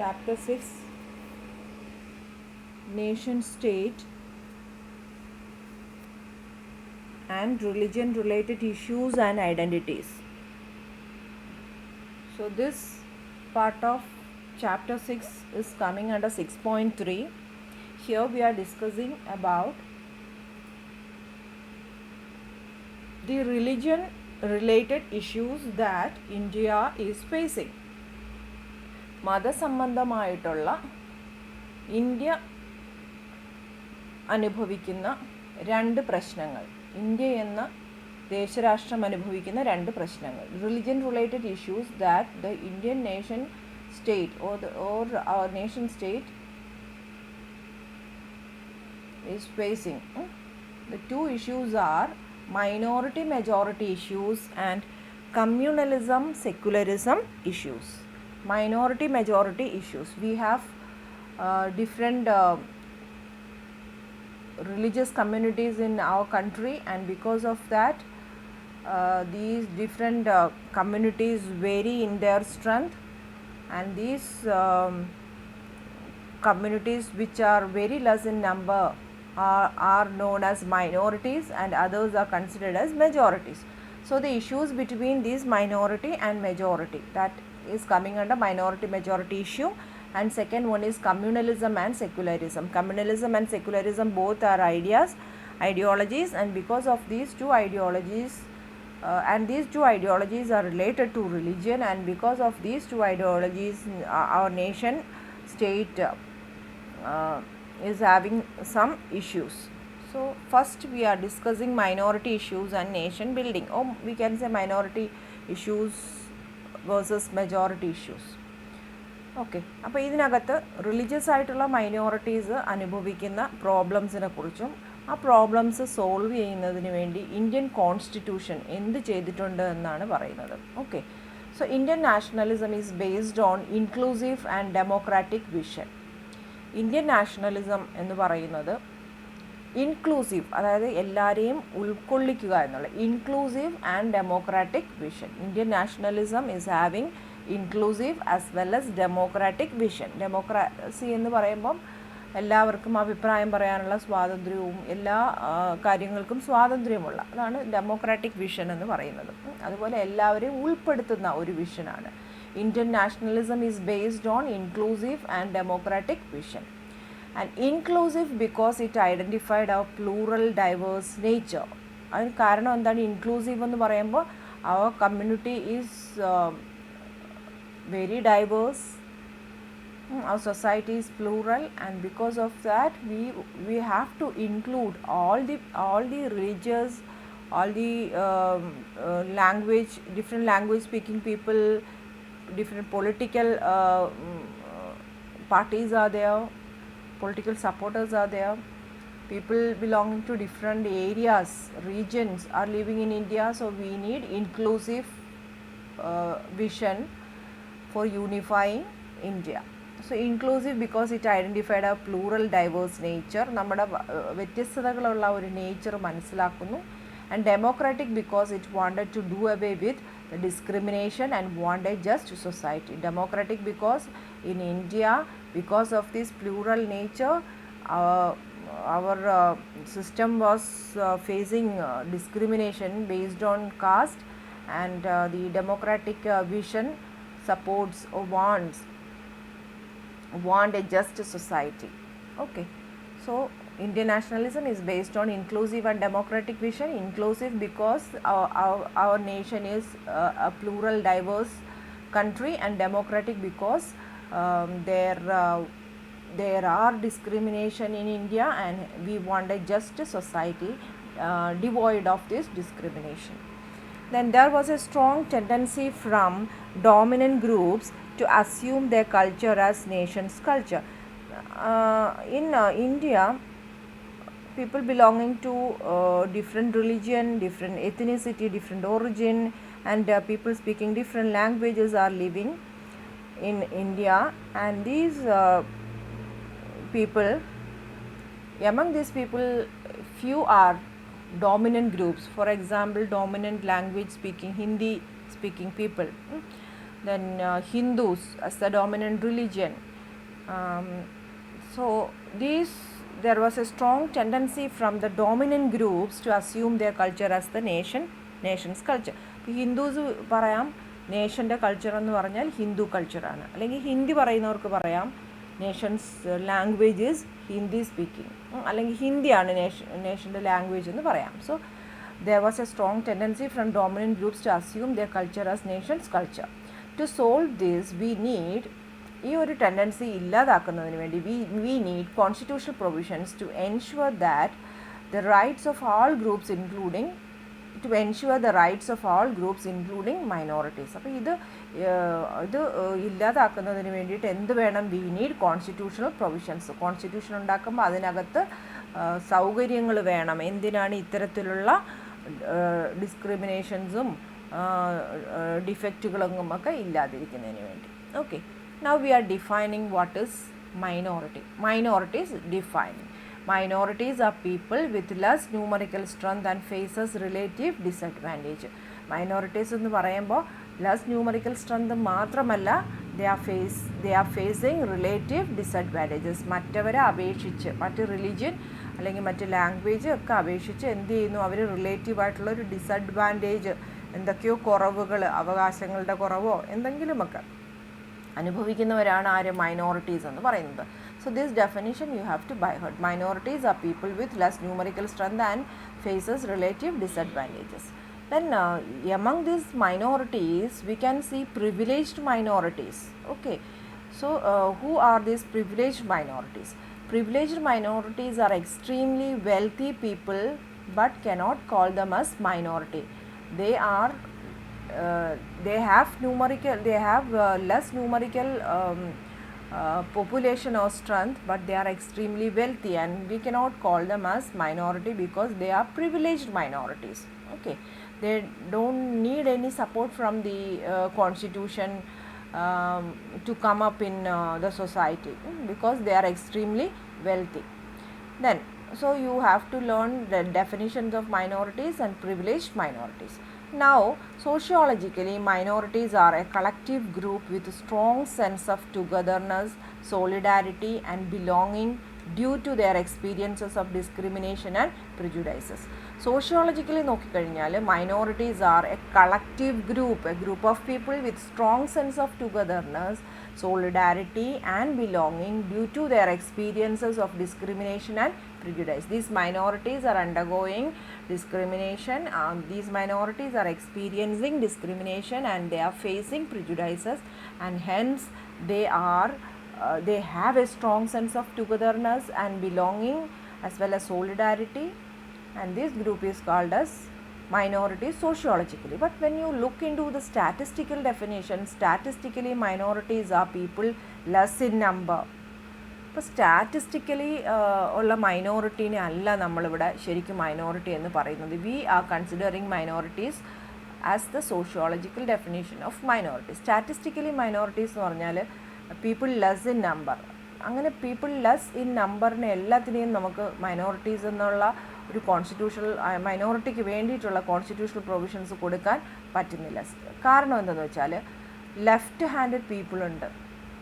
Chapter 6 Nation State and Religion Related Issues and Identities. So, this part of Chapter 6 is coming under 6.3. Here we are discussing about the religion related issues that India is facing. മതസംബന്ധമായിട്ടുള്ള India അനുഭവിക്കുന്ന രണ്ട് പ്രശ്നങ്ങൾ, India എന്ന ദേശരാഷ്ട്രം അനുഭവിക്കുന്ന രണ്ട് പ്രശ്നങ്ങൾ, religion related issues that the Indian nation state or our nation state is facing. The two issues are minority majority issues and communalism secularism issues. Minority majority issues, we have different religious communities in our country, and because of that these different communities vary in their strength, and these communities which are very less in number are known as minorities, and others are considered as majorities. So the issues between these minority and majority, that is coming under minority majority issue. And second one is communalism and secularism. Communalism and secularism both are ideologies, and because of these two ideologies and these two ideologies are related to religion, and because of these two ideologies our nation state is having some issues. So first we are discussing minority issues and nation building, or we can say minority issues versus majority issues. Okay, അപ്പോൾ ഇതിനകത്ത് religious ആയിട്ടുള്ള minorities അനുഭവിക്കുന്ന പ്രോബ്ലംസിനെ കുറിച്ചും ആ problems solve ചെയ്യുന്നതിന് വേണ്ടി Indian constitution എന്ത് ചെയ്തിട്ടുണ്ട് എന്നാണ് പറയുന്നത്. Okay, so Indian nationalism is based on inclusive and democratic vision. Indian nationalism എന്ന് പറയുന്നത് ഇൻക്ലൂസീവ്, അതായത് എല്ലാവരെയും ഉൾക്കൊള്ളിക്കുക എന്നുള്ള inclusive and democratic vision. Indian nationalism is having inclusive as well as democratic vision. Democracy എന്ന് പറയുമ്പം എല്ലാവർക്കും അഭിപ്രായം പറയാനുള്ള സ്വാതന്ത്ര്യവും എല്ലാ കാര്യങ്ങൾക്കും സ്വാതന്ത്ര്യമുള്ള, അതാണ് ഡെമോക്രാറ്റിക് വിഷൻ എന്ന് പറയുന്നത്. അതുപോലെ എല്ലാവരെയും ഉൾപ്പെടുത്തുന്ന ഒരു വിഷനാണ്. Indian nationalism is based on inclusive and democratic vision. And inclusive because it identified our plural diverse nature. അതിന് കാരണം എന്താണ്? ഇൻക്ലൂസീവ് എന്ന് പറയുമ്പോൾ our community is very diverse, our society is plural, and because of that we have to include all the religious, all the language, different language speaking people, different political parties are there, political supporters are there, people belonging to different areas, regions are living in India. So we need inclusive vision for unifying India. So inclusive because it identified a plural diverse nature, നമ്മുടെ വ്യത്യസ്തതകളുള്ള ഒരു nature മനസ്സിലാക്കുന്നു. And democratic because it wanted to do away with the discrimination and want a just society. Democratic because in India, because of this plural nature, our system was facing discrimination based on caste, and the democratic vision supports or want a just society. Okay, so Indian nationalism is based on inclusive and democratic vision. Inclusive because our nation is a plural diverse country, and democratic because there are discrimination in India, and we want a just society devoid of this discrimination. Then there was a strong tendency from dominant groups to assume their culture as nation's culture. In India, people belonging to different religion, different ethnicity, different origin, and people speaking different languages are living in India, and these people, among these people, few are dominant groups. For example, dominant language speaking Hindi speaking people, then Hindus as the dominant religion, So there was a strong tendency from the dominant groups to assume their culture as the nation's culture. Hindus പറയാം നേഷൻ്റെ culture എന്ന് പറഞ്ഞാൽ ഹിന്ദു കൾച്ചറാണ്, അല്ലെങ്കിൽ ഹിന്ദി പറയുന്നവർക്ക് പറയാം Nations language is Hindi speaking, അല്ലെങ്കിൽ ഹിന്ദിയാണ് നേഷൻ്റെ language എന്ന് പറയാം. So there was a strong tendency from dominant groups to assume their culture as nation's culture. To solve this, we need ഈ ഒരു ടെൻഡൻസി ഇല്ലാതാക്കുന്നതിന് വേണ്ടി we need constitutional provisions to ensure that the rights of all groups including minorities. അപ്പോൾ ഇത് ഇല്ലാതാക്കുന്നതിന് വേണ്ടിയിട്ട് എന്ത് വേണം? We need constitutional provisions. Constitution ഉണ്ടാക്കുമ്പോൾ അതിനകത്ത് സൗകര്യങ്ങൾ വേണം. എന്തിനാണ്? ഇത്തരത്തിലുള്ള ഡിസ്ക്രിമിനേഷൻസും ഡിഫക്റ്റുകളും ഒക്കെ ഇല്ലാതിരിക്കുന്നതിന് വേണ്ടി. Okay, now we are defining what is minority. Minorities defining. Minorities are people with less numerical strength and faces relative disadvantage. Minorities എന്ന് പറയുമ്പോൾ ലെസ് ന്യൂമറിക്കൽ സ്ട്രെങ്ത് മാത്രമല്ല, they are facing relative disadvantages. മറ്റവരെ അപേക്ഷിച്ച്, മറ്റ് റിലീജിയൻ അല്ലെങ്കിൽ മറ്റ് language ഒക്കെ അപേക്ഷിച്ച് എന്ത് ചെയ്യുന്നു? അവർ റിലേറ്റീവായിട്ടുള്ളൊരു ഡിസഡ്വാൻറ്റേജ്, എന്തൊക്കെയോ കുറവുകൾ, അവകാശങ്ങളുടെ കുറവോ എന്തെങ്കിലുമൊക്കെ അനുഭവിക്കുന്നവരാണ് ആര്? മൈനോറിറ്റീസ് എന്ന് പറയുന്നത്. So this definition you have to by heart. Minorities are people with less numerical strength and faces relative disadvantages. Then among these minorities we can see privileged minorities. Okay, so who are these privileged minorities? Privileged minorities are extremely wealthy people but cannot call them as minority. They have less numerical population or strength, but they are extremely wealthy and we cannot call them as minority because they are privileged minorities. Okay, they don't need any support from the constitution to come up in the society because they are extremely wealthy. Then so you have to learn the definitions of minorities and privileged minorities. Now, sociologically, minorities are a collective group with a strong sense of togetherness, solidarity and belonging due to their experiences of discrimination and prejudices. Sociologically നോക്കിക്കഴിഞ്ഞാൽ minorities are a collective group, a group of people with strong sense of togetherness, solidarity and belonging due to their experiences of discrimination and prejudice. These minorities are undergoing discrimination, these minorities are experiencing discrimination and they are facing prejudices, and hence they have a strong sense of togetherness and belonging as well as solidarity, and this group is called as minorities sociologically. But when you look into the statistical definition, statistically minorities are people less in number. ഇപ്പോൾ statistically ഉള്ള മൈനോറിറ്റീനെ അല്ല നമ്മളിവിടെ ശരിക്കും minority എന്ന് പറയുന്നത്. We are considering minorities as the sociological definition of minority. Statistically minorities എന്ന് പറഞ്ഞാൽ പീപ്പിൾ ലെസ് ഇൻ നമ്പർ. അങ്ങനെ പീപ്പിൾ ലെസ് ഇൻ നമ്പറിനെ എല്ലാത്തിനെയും നമുക്ക് മൈനോറിറ്റീസ് എന്നുള്ള ഒരു കോൺസ്റ്റിറ്റ്യൂഷണൽ മൈനോറിറ്റിക്ക് വേണ്ടിയിട്ടുള്ള കോൺസ്റ്റിറ്റ്യൂഷണൽ പ്രൊവിഷൻസ് കൊടുക്കാൻ പറ്റുന്നില്ല. കാരണം എന്തെന്ന് വെച്ചാൽ ലെഫ്റ്റ് ഹാൻഡഡ് പീപ്പിളുണ്ട്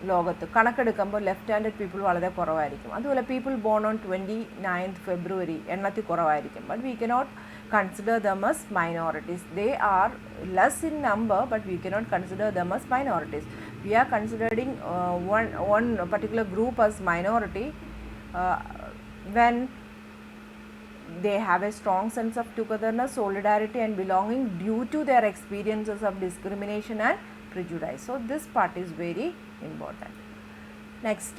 ലോകത്ത്. കണക്കെടുക്കുമ്പോൾ ലെഫ്റ്റ് ഹാൻഡഡ് പീപ്പിൾ വളരെ കുറവായിരിക്കും. അതുപോലെ people born on 29th February എണ്ണത്തിൽ കുറവായിരിക്കും. But we cannot consider them as minorities. They are less in number but we cannot consider them as minorities. We are considering one particular group as minority when they have a strong sense of togetherness, solidarity and belonging due to their experiences of discrimination and prejudice. So this part is very important. Next,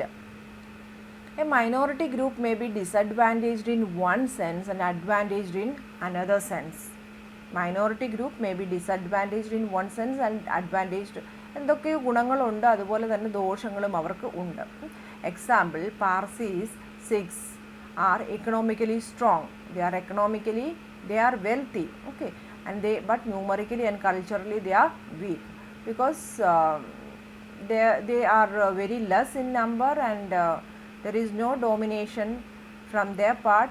a minority group may be disadvantaged in one sense and advantaged in another sense. Minority group may be disadvantaged in one sense and advantaged. എന്തൊക്കെയോ ഗുണങ്ങളുണ്ട്, അതുപോലെ തന്നെ ദോഷങ്ങളും അവർക്ക് ഉണ്ട്. Example, Parsis, Sikhs are economically strong. They are wealthy, okay, and but numerically and culturally they are weak because they are very less in number and there is no domination from their part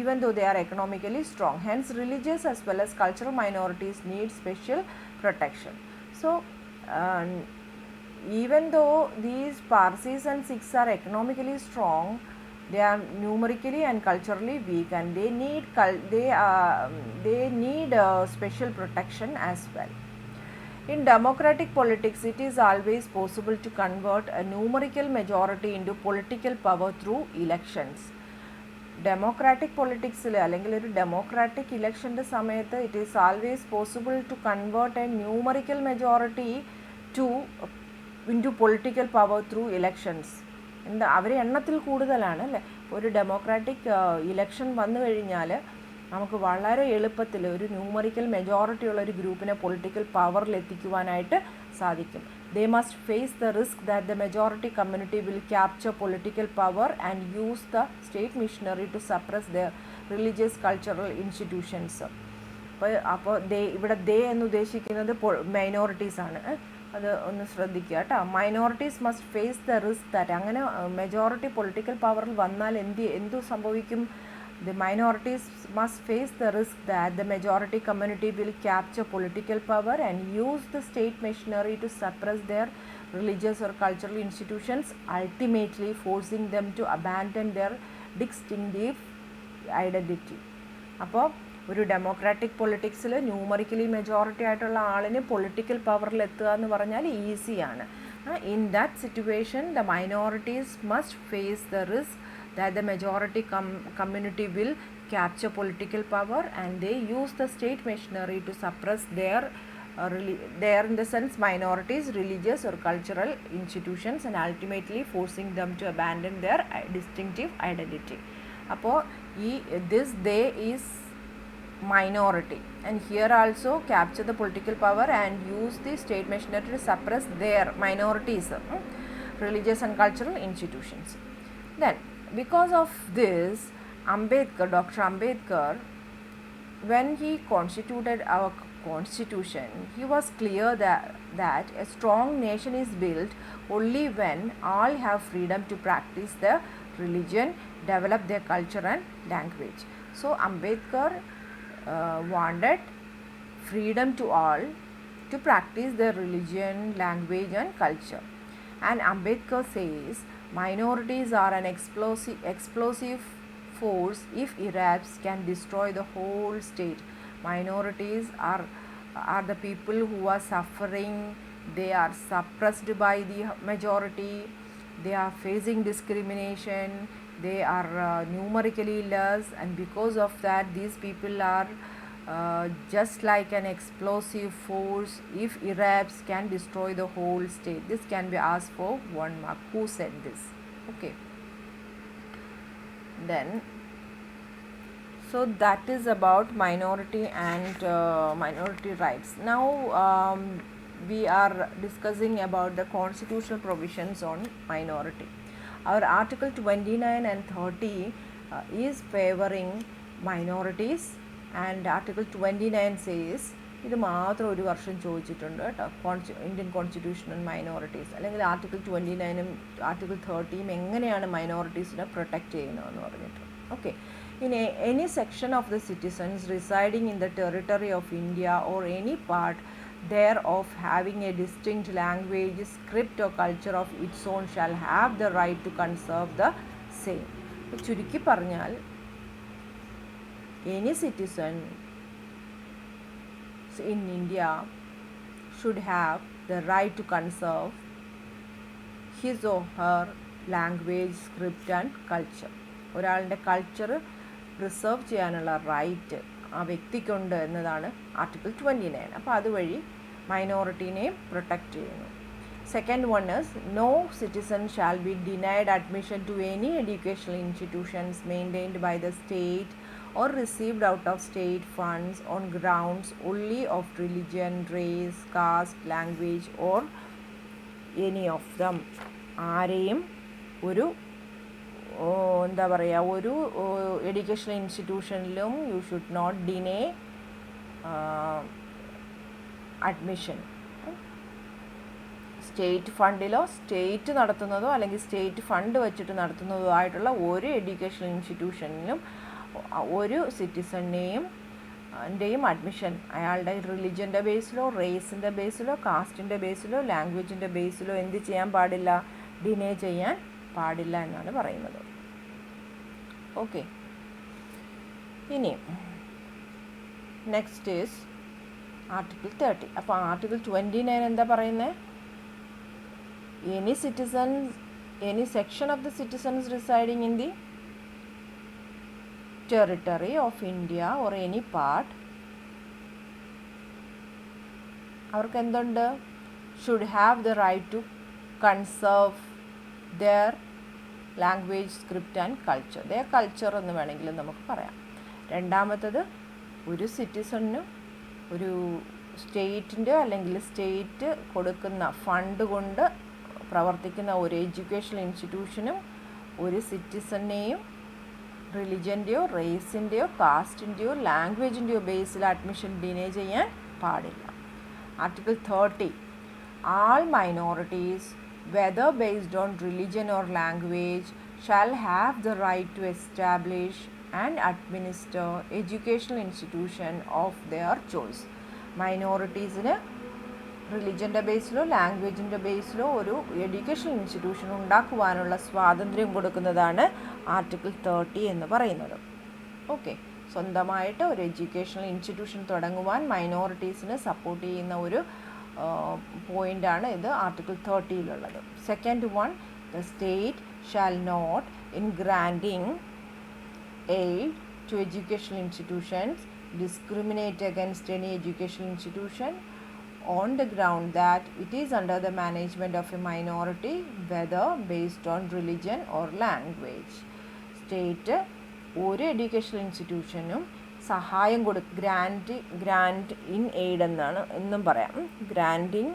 even though they are economically strong. Hence religious as well as cultural minorities need special protection. So even though these Parsis and Sikhs are economically strong, they are numerically and culturally weak, and they need special protection as well. In democratic politics, it is always possible to convert a numerical majority into political power through elections. Democratic പൊളിറ്റിക്സിൽ അല്ലെങ്കിൽ ഒരു democratic ഇലക്ഷൻ്റെ സമയത്ത് it is always possible to convert a numerical majority into political power through elections. എന്താ, അവർ എണ്ണത്തിൽ കൂടുതലാണ് അല്ലേ. ഒരു ഡെമോക്രാറ്റിക് ഇലക്ഷൻ വന്നു കഴിഞ്ഞാൽ നമുക്ക് വളരെ എളുപ്പത്തിൽ ഒരു ന്യൂമറിക്കൽ മെജോറിറ്റി ഉള്ള ഒരു ഗ്രൂപ്പിനെ പൊളിറ്റിക്കൽ പവറിൽ എത്തിക്കുവാനായിട്ട് സാധിക്കും. They must face the risk that the majority community will capture political power and use the state machinery to suppress their religious cultural institutions. അപ്പോൾ ഇവിടെ ദേ എന്ന് ഉദ്ദേശിക്കുന്നത് മൈനോറിറ്റീസ് ആണ്. അത് ഒന്ന് ശ്രദ്ധിക്കുക കേട്ടോ. Minorities must face the risk that, അങ്ങനെ മെജോറിറ്റി പൊളിറ്റിക്കൽ പവറിൽ വന്നാൽ എന്തു സംഭവിക്കും? The minorities must face the risk that the majority community will capture political power and use the state machinery to suppress their religious or cultural institutions, ultimately forcing them to abandon their distinctive identity. അപ്പോൾ ഒരു democratic പൊളിറ്റിക്സിൽ numerically majority ആയിട്ടുള്ള ആളിന് political പവറിൽ എത്തുക എന്ന് പറഞ്ഞാൽ ഈസിയാണ്. In that situation, the minorities must face the risk that the majority community will capture political power and they use the state machinery to suppress their in the sense minorities, religious or cultural institutions, and ultimately forcing them to abandon their distinctive identity. അപ്പോൾ this they is minority, and here also capture the political power and use the state machinery to suppress their minorities, religious and cultural institutions. Then because of this, Dr. Ambedkar, when he constituted our constitution, he was clear that a strong nation is built only when all have freedom to practice their religion, develop their culture and language. So Ambedkar wanted freedom to all to practice their religion, language and culture. And Ambedkar says minorities are an explosive force. If Arabs can destroy the whole state, minorities are the people who are suffering. They are suppressed by the majority. They are facing discrimination. They are numerically less, and because of that these people are just like an explosive force. If Arabs can destroy the whole state, this can be asked for 1 mark. Who said this? Okay, then so that is about minority and minority rights. Now we are discussing about the constitutional provisions on minority. Our Article 29 and 30 is favoring minorities, and Article 29 says, ഇത് മാത്രം ഒരു വർഷം ചോദിച്ചിട്ടുണ്ട് കേട്ടോ, Indian constitutional minorities, അല്ലെങ്കിൽ article 29ഉം article 30യും എങ്ങനെയാണ് മൈനോറിറ്റീസിനെ protect ചെയ്യുന്നതെന്ന് പറഞ്ഞിട്ട്. Okay, in any section of the citizens residing in the territory of India or any part thereof having a distinct language, script or culture of its own shall have the right to conserve the same. ചുരുക്കി പറഞ്ഞാൽ any citizen in India should have the right to conserve his or her language, script and culture. ഒരാളുടെ culture preserve ചെയ്യാനുള്ള right ആ വ്യക്തിക്കുണ്ട് എന്നതാണ് article 29. അപ്പോൾ അതുവഴി മൈനോറിറ്റീനെയും പ്രൊട്ടക്റ്റ് ചെയ്യുന്നു. Second one is no citizen shall be denied admission to any educational institutions maintained by the state or received out of state funds on grounds only of religion, race, caste, language or any of them. ആരെയും ഒരു എന്താ പറയുക, ഒരു educational ഇൻസ്റ്റിറ്റ്യൂഷനിലും you should not deny admission. State ഫണ്ടിലോ state നടത്തുന്നതോ അല്ലെങ്കിൽ state fund വെച്ചിട്ട് നടത്തുന്നതോ ആയിട്ടുള്ള ഒരു എഡ്യൂക്കേഷണൽ ഇൻസ്റ്റിറ്റ്യൂഷനിലും ഒരു സിറ്റിസണിനെയും ൻ്റെയും അഡ്മിഷൻ അയാളുടെ റിലിജൻ്റെ ബേസിലോ റേസിൻ്റെ ബേസിലോ കാസ്റ്റിൻ്റെ ബേസിലോ ലാംഗ്വേജിൻ്റെ ബേസിലോ എന്ത് ചെയ്യാൻ പാടില്ല, ഡിനേ ചെയ്യാൻ പാടില്ല എന്നാണ് പറയുന്നത്. ഓക്കെ, ഇനി നെക്സ്റ്റ് ഈസ് ആർട്ടിക്കിൾ 30. അപ്പോൾ ആർട്ടിക്കിൾ 29 എന്താ പറയുന്നത്? any section of the citizens residing in the territory of India or any part, അവർക്ക് എന്തുണ്ട്? should have the right to conserve their language, script and culture. their culture എന്ന് വേണമെങ്കിലും നമുക്ക് പറയാം. രണ്ടാമത്തത്, ഒരു സിറ്റിസണിനും ഒരു സ്റ്റേറ്റിൻ്റെ അല്ലെങ്കിൽ സ്റ്റേറ്റ് കൊടുക്കുന്ന ഫണ്ട് കൊണ്ട് പ്രവർത്തിക്കുന്ന ഒരു എഡ്യൂക്കേഷണൽ ഇൻസ്റ്റിറ്റ്യൂഷനും ഒരു സിറ്റിസണിനെയും റിലിജൻ്റെയോ റേസിൻ്റെയോ കാസ്റ്റിൻ്റെയോ ലാംഗ്വേജിൻ്റെയോ ബേസിൽ അഡ്മിഷൻ ഡിനേ ചെയ്യാൻ പാടില്ല. Article 30, all minorities whether based on religion or language shall have the right to establish and administer educational institution of their choice. മൈനോറിറ്റീസിന് റിലിജൻ്റെ ബേസിലോ ലാംഗ്വേജിൻ്റെ ബേസിലോ ഒരു എഡ്യൂക്കേഷണൽ ഇൻസ്റ്റിറ്റ്യൂഷൻ ഉണ്ടാക്കുവാനുള്ള സ്വാതന്ത്ര്യം കൊടുക്കുന്നതാണ് ആർട്ടിക്കിൾ 30 എന്ന് പറയുന്നത്. ഓക്കെ, സ്വന്തമായിട്ട് ഒരു എഡ്യൂക്കേഷണൽ ഇൻസ്റ്റിറ്റ്യൂഷൻ തുടങ്ങുവാൻ മൈനോറിറ്റീസിന് സപ്പോർട്ട് ചെയ്യുന്ന ഒരു പോയിൻ്റാണ് ഇത് ആർട്ടിക്കിൾ 30-യിലുള്ളത്. Second one, the state shall not in granting aid to educational institutions discriminate against any educational institution on the ground that it is under the management of a minority whether based on religion or language. State ഒരു educational ഇൻസ്റ്റിറ്റ്യൂഷനും സഹായം grand in aid എന്നും പറയാം. Granting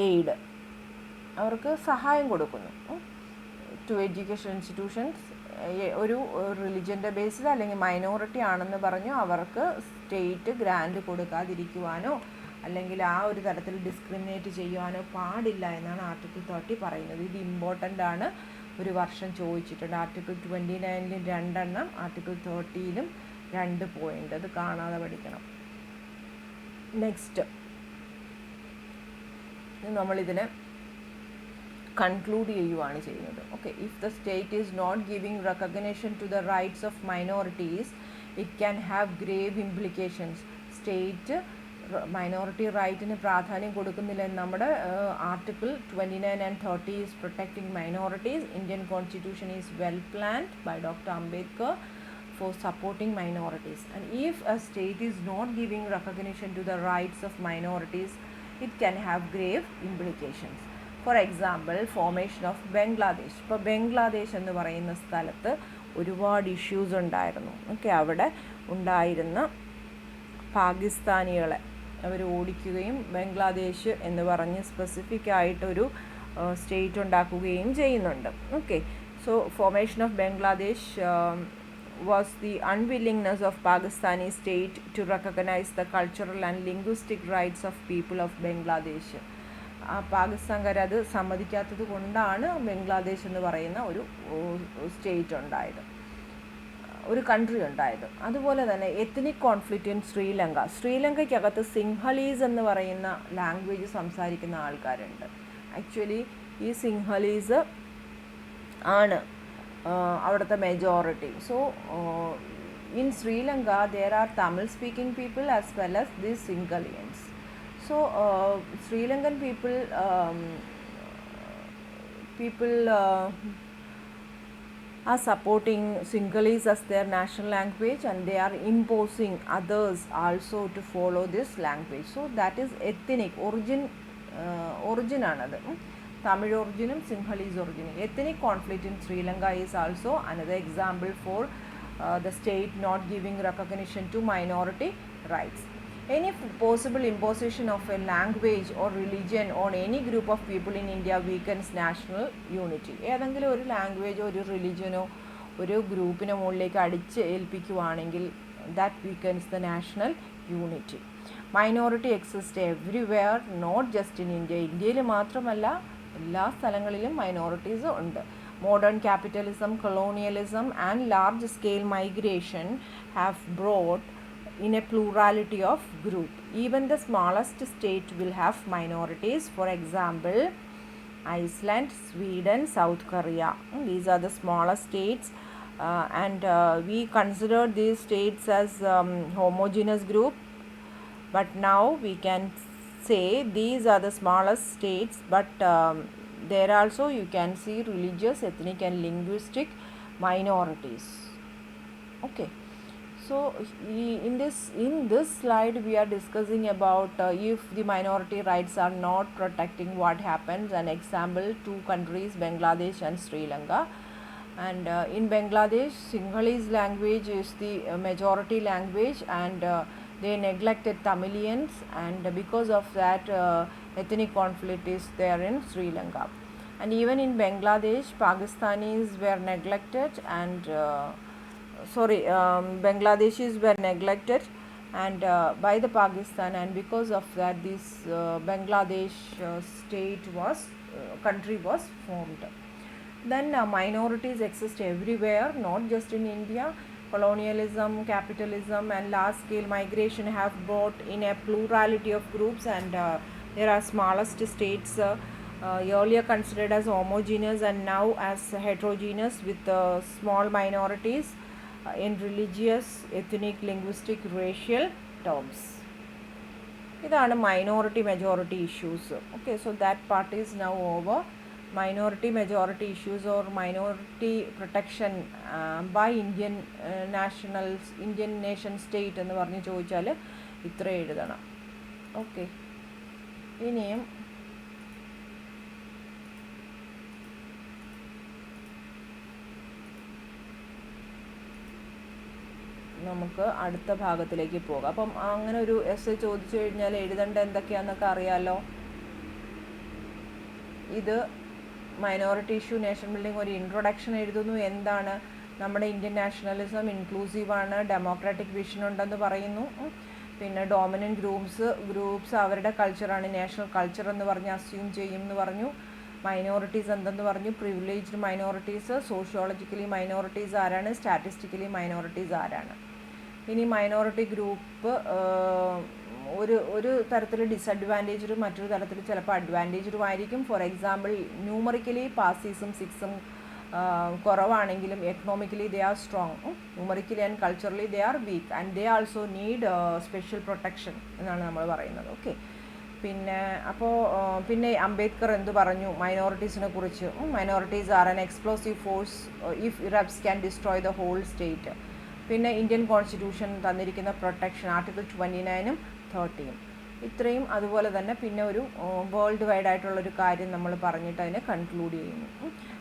aid, അവർക്ക് സഹായം കൊടുക്കുന്നു to education institutions. ഒരു റിലിജൻ്റെ ബേസിൽ അല്ലെങ്കിൽ minority ആണെന്ന് പറഞ്ഞു അവർക്ക് സ്റ്റേറ്റ് ഗ്രാൻഡ് കൊടുക്കാതിരിക്കുവാനോ അല്ലെങ്കിൽ ആ ഒരു തരത്തിൽ ഡിസ്ക്രിമിനേറ്റ് ചെയ്യുവാനോ പാടില്ല എന്നാണ് ആർട്ടിക്കിൾ 30 പറയുന്നത്. ഇത് ഇമ്പോർട്ടൻ്റ് ആണ്, ഒരു വർഷം ചോദിച്ചിട്ടുണ്ട്. ആർട്ടിക്കിൾ 29-ലും 2 എണ്ണം, ആർട്ടിക്കിൾ 30-ലും 2 പോയിൻ്റ്, അത് കാണാതെ പഠിക്കണം. നെക്സ്റ്റ് നമ്മളിതിനെ കൺക്ലൂഡ് ചെയ്യുവാണ് ചെയ്യുന്നത്. Okay, if the state is not giving recognition to the rights of minorities it can have grave implications. State minority റൈറ്റിന് പ്രാധാന്യം കൊടുക്കുന്നില്ല. നമ്മുടെ article 29 and 30 is protecting minorities. Indian constitution is well planned by doctor Ambedkar for supporting minorities, and if a state is not giving recognition to the rights of minorities it can have grave implications. For example, formation of Bangladesh. ഇപ്പോൾ ബംഗ്ലാദേശ് എന്ന് പറയുന്ന സ്ഥലത്ത് ഒരുപാട് issues ഉണ്ടായിരുന്നു. Okay, അവിടെ ഉണ്ടായിരുന്ന പാകിസ്ഥാനികളെ അവർ ഓടിക്കുകയും ബംഗ്ലാദേശ് എന്ന് പറഞ്ഞ് സ്പെസിഫിക് ആയിട്ടൊരു സ്റ്റേറ്റ് ഉണ്ടാക്കുകയും ചെയ്യുന്നുണ്ട്. Okay, so formation of Bangladesh was the unwillingness of Pakistani state to recognize the cultural and linguistic rights of people of Bangladesh. പാകിസ്ഥാൻകാർ അത് സമ്മതിക്കാത്തത് കൊണ്ടാണ് ബംഗ്ലാദേശ് എന്ന് പറയുന്ന ഒരു സ്റ്റേറ്റ് ഉണ്ടായത്, ഒരു കൺട്രി ഉണ്ടായത്. അതുപോലെ തന്നെ എത്നിക് കോൺഫ്ലിക്റ്റ് ഇൻ ശ്രീലങ്ക. ശ്രീലങ്കയ്ക്കകത്ത് സിംഹലീസ് എന്ന് പറയുന്ന ലാംഗ്വേജ് സംസാരിക്കുന്ന ആൾക്കാരുണ്ട്. ആക്ച്വലി ഈ സിംഹലീസ് ആണ് അവിടുത്തെ majority. So in Sri Lanka there are Tamil speaking people as well as these Sinhalese. So Sri Lankan people are supporting Sinhalese as their national language and they are imposing others also to follow this language. So that is ethnic origin ആണത്. Tamil originum, Sinhalese originum. Ethnic conflict in Sri Lanka is also another example for the state not giving recognition to minority rights. Any possible imposition of a language or religion on any group of people in India weakens national unity. ഏതെങ്കിലും ഒരു ലാംഗ്വേജോ ഒരു റിലിജനോ ഒരു ഗ്രൂപ്പിനെ മുകളിലേക്ക് അടിച്ച് ഏൽപ്പിക്കുവാണെങ്കിൽ that weakens the national unity. Minority exists everywhere, not just in India. ഇന്ത്യയിൽ മാത്രമല്ല എല്ലാ സ്ഥലങ്ങളിലും മൈനോറിറ്റീസ് ഉണ്ട്. Modern capitalism, colonialism, and large-scale migration have brought in a plurality of group. Even the smallest state will have minorities. For example, Iceland, Sweden, South Korea. These are the smallest states, and we consider these states as homogeneous group. But now we can say these are the smallest states, but there also you can see religious, ethnic, and linguistic minorities. Okay. So in this slide we are discussing about if the minority rights are not protecting, what happens. An example, two countries, Bangladesh and Sri Lanka. And in Bangladesh, Sinhalese language is the majority language, and they neglected Tamilians, and because of that ethnic conflict is there in Sri Lanka. And even in Bangladesh, Pakistanis were neglected, and Bangladeshis were neglected and by the Pakistan, and because of that this Bangladesh country was formed. Then minorities exist everywhere, not just in India. Colonialism, capitalism, and large-scale migration have brought in a plurality of groups, and there are smallest states earlier considered as homogeneous and now as heterogeneous, with small minorities in religious, ethnic, linguistic, racial terms. ഇതാണ് minority majority issues. Okay, so that part is now over. Minority majority issues or minority protection by Indian nationals, Indian nation state എന്ന് പറഞ്ഞ് ചോദിച്ചാൽ ഇത്ര എഴുതണം. Okay, ഇനിയും നമുക്ക് അടുത്ത ഭാഗത്തിലേക്ക് പോകാം. അപ്പം അങ്ങനെ ഒരു എസ്സേ ചോദിച്ചു കഴിഞ്ഞാൽ എഴുതേണ്ട എന്തൊക്കെയാണെന്നൊക്കെ അറിയാമല്ലോ. ഇത് മൈനോറിറ്റി ഇഷ്യൂ, നേഷൻ ബിൽഡിംഗ്, ഒരു ഇൻട്രൊഡക്ഷൻ എഴുതുന്നു. എന്താണ് നമ്മുടെ ഇന്ത്യൻ നാഷണലിസം, ഇൻക്ലൂസീവാണ്, ഡെമോക്രാറ്റിക് വിഷൻ ഉണ്ടെന്ന് പറയുന്നു. പിന്നെ ഡോമിനൻറ്റ് ഗ്രൂപ്പ്സ് അവരുടെ കൾച്ചറാണ് നാഷണൽ കൾച്ചർ എന്ന് പറഞ്ഞ് അസ്യൂം ചെയ്യും എന്ന് പറഞ്ഞു. മൈനോറിറ്റീസ് എന്തെന്ന് പറഞ്ഞു, പ്രിവിലേജ്ഡ് മൈനോറിറ്റീസ്, സോഷ്യോളജിക്കലി മൈനോറിറ്റീസ് ആരാണ്, സ്റ്റാറ്റിസ്റ്റിക്കലി മൈനോറിറ്റീസ് ആരാണ്. ഇനി മൈനോറിറ്റി ഗ്രൂപ്പ് ഒരു തരത്തിൽ ഡിസഡ്വാൻറ്റേജും മറ്റൊരു തരത്തിൽ ചിലപ്പോൾ അഡ്വാൻറ്റേജും ആയിരിക്കും. ഫോർ എക്സാമ്പിൾ, ന്യൂമറിക്കലി പാസീസും സിക്സും കുറവാണെങ്കിലും economically they are strong, numerically and culturally they are week, and they also need special protection എന്നാണ് നമ്മൾ പറയുന്നത്. ഓക്കെ, പിന്നെ അംബേദ്കർ എന്ത് പറഞ്ഞു മൈനോറിറ്റീസിനെ കുറിച്ച്? Minorities are an explosive force if erupts can destroy the whole state. പിന്നെ ഇന്ത്യൻ കോൺസ്റ്റിറ്റ്യൂഷൻ തന്നിരിക്കുന്ന പ്രൊട്ടക്ഷൻ ആർട്ടിക്കിൾ 29ഉം 30ഉം ഇത്രയും. അതുപോലെ തന്നെ പിന്നെ ഒരു വേൾഡ് വൈഡ് ആയിട്ടുള്ളൊരു കാര്യം നമ്മൾ പറഞ്ഞിട്ട് അതിനെ കൺക്ലൂഡ് ചെയ്യുന്നു.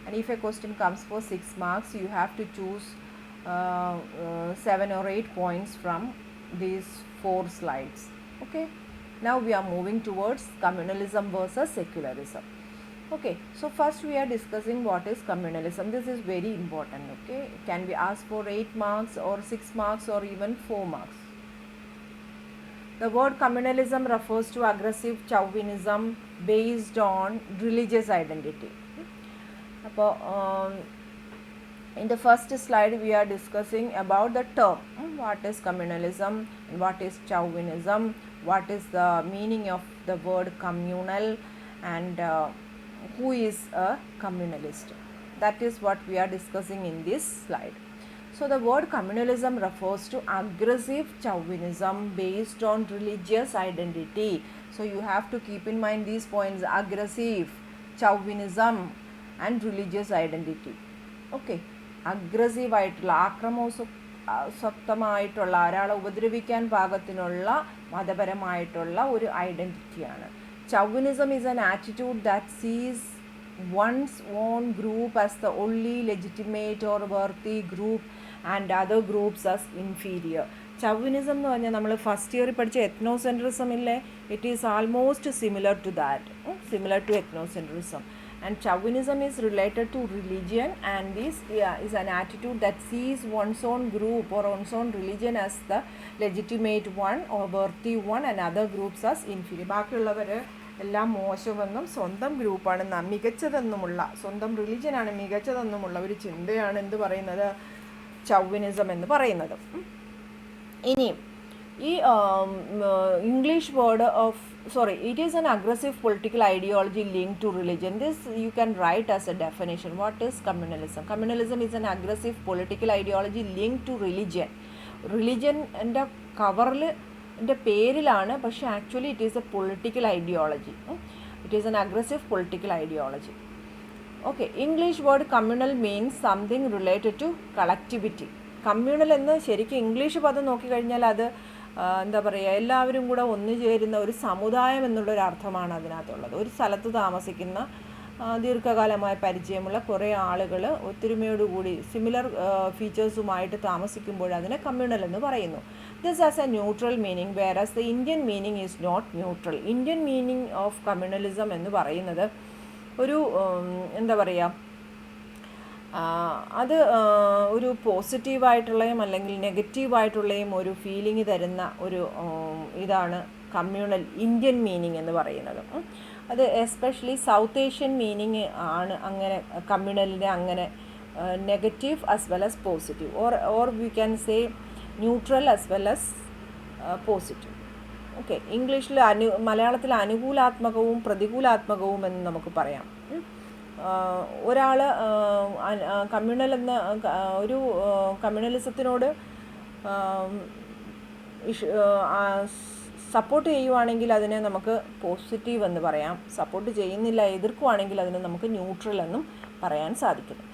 And if a question comes for 6 marks, you have to choose 7 or 8 points from these 4 slides. Okay, now we are moving towards communalism versus secularism. Okay, so first we are discussing what is communalism. This is very important. Okay, can be asked for 8 marks or 6 marks or even 4 marks. The word communalism refers to aggressive chauvinism based on religious identity. In the first slide we are discussing about the term, what is communalism, what is chauvinism, what is the meaning of the word communal, and who is a communalist. That is what we are discussing in this slide. So the word communalism refers to aggressive chauvinism based on religious identity. So you have to keep in mind these points: aggressive, chauvinism and religious identity. Okay, aggressive ആയിട്ടുള്ള, ആക്രമോസക്തമായിട്ടുള്ള, ഒരാളെ ഉപദ്രവിക്കാൻ പാകത്തിനുള്ള മതപരമായിട്ടുള്ള ഒരു ഐഡൻറ്റിറ്റിയാണ്. Chauvinism is an attitude that sees one's own group as the only legitimate or worthy group and other groups as inferior. Chauvinism എന്ന് പറഞ്ഞാൽ നമ്മൾ first ഇയറിൽ പഠിച്ച എത്നോസെൻട്രിസം ഇല്ലേ, it is almost similar to that, similar to ethnocentrism. And chauvinism is related to religion, and this is an attitude that sees one's own group or one's own religion as the legitimate one or worthy one and other groups as inferior. ബാക്കിയുള്ളവർ എല്ലാം മോശമെന്നും സ്വന്തം ഗ്രൂപ്പാണ് മികച്ചതെന്നുമുള്ള, സ്വന്തം റിലിജനാണ് മികച്ചതെന്നുമുള്ള ഒരു ചിന്തയാണ് എന്ത് പറയുന്നത്, chauvinism എന്ന് പറയുന്നത്. ഇനിയും ഈ English word of it is an aggressive political ideology linked to religion. This you can write as a definition. What is communalism? Communalism is an aggressive political ideology linked to religion. Religion എൻ്റെ കവറിൽ എൻ്റെ പേരിലാണ്, പക്ഷേ actually it is a political ideology. It is an aggressive political ideology. Okay, English word communal means something related to collectivity. Communal എന്ന് ശരിക്കും English പദം നോക്കിക്കഴിഞ്ഞാൽ അത് എന്താ പറയുക, എല്ലാവരും കൂടെ ഒന്നുചേരുന്ന ഒരു സമുദായം എന്നുള്ളൊരു അർത്ഥമാണ് അതിനകത്തുള്ളത്. ഒരു സ്ഥലത്ത് താമസിക്കുന്ന ദീർഘകാലമായ പരിചയമുള്ള കുറേ ആളുകൾ ഒത്തൊരുമയോടുകൂടി സിമിലർ ഫീച്ചേഴ്സുമായിട്ട് താമസിക്കുമ്പോൾ അതിനെ കമ്മ്യൂണൽ എന്ന് പറയുന്നു. This as a neutral meaning whereas the Indian meaning is not neutral. Indian meaning of communalism എന്ന് പറയുന്നത് ഒരു എന്താ പറയുക, അത് ഒരു പോസിറ്റീവായിട്ടുള്ളതും അല്ലെങ്കിൽ നെഗറ്റീവായിട്ടുള്ളതും ഒരു ഫീലിംഗ് തരുന്ന ഒരു ഇതാണ് കമ്മ്യൂണൽ ഇന്ത്യൻ മീനിങ് എന്ന് പറയുന്നത്. അത് എസ്പെഷ്യലി സൗത്ത് ഏഷ്യൻ മീനിങ് ആണ് അങ്ങനെ കമ്മ്യൂണലിനെ അങ്ങനെ negative as well as positive, or we can say neutral as well as positive. Okay, ഇംഗ്ലീഷിൽ മലയാളത്തിൽ അനുകൂലാത്മകവും പ്രതികൂലാത്മകവും എന്ന് നമുക്ക് പറയാം. ഒരാൾ കമ്മ്യൂണൽ എന്ന ഒരു കമ്മ്യൂണലിസത്തിനോട് സപ്പോർട്ട് ചെയ്യുവാണെങ്കിൽ അതിനെ നമുക്ക് പോസിറ്റീവ് എന്ന് പറയാം. സപ്പോർട്ട് ചെയ്യുന്നില്ല, എതിർക്കുവാണെങ്കിൽ അതിനെ നമുക്ക് ന്യൂട്രൽ എന്നും പറയാൻ സാധിക്കുന്നു.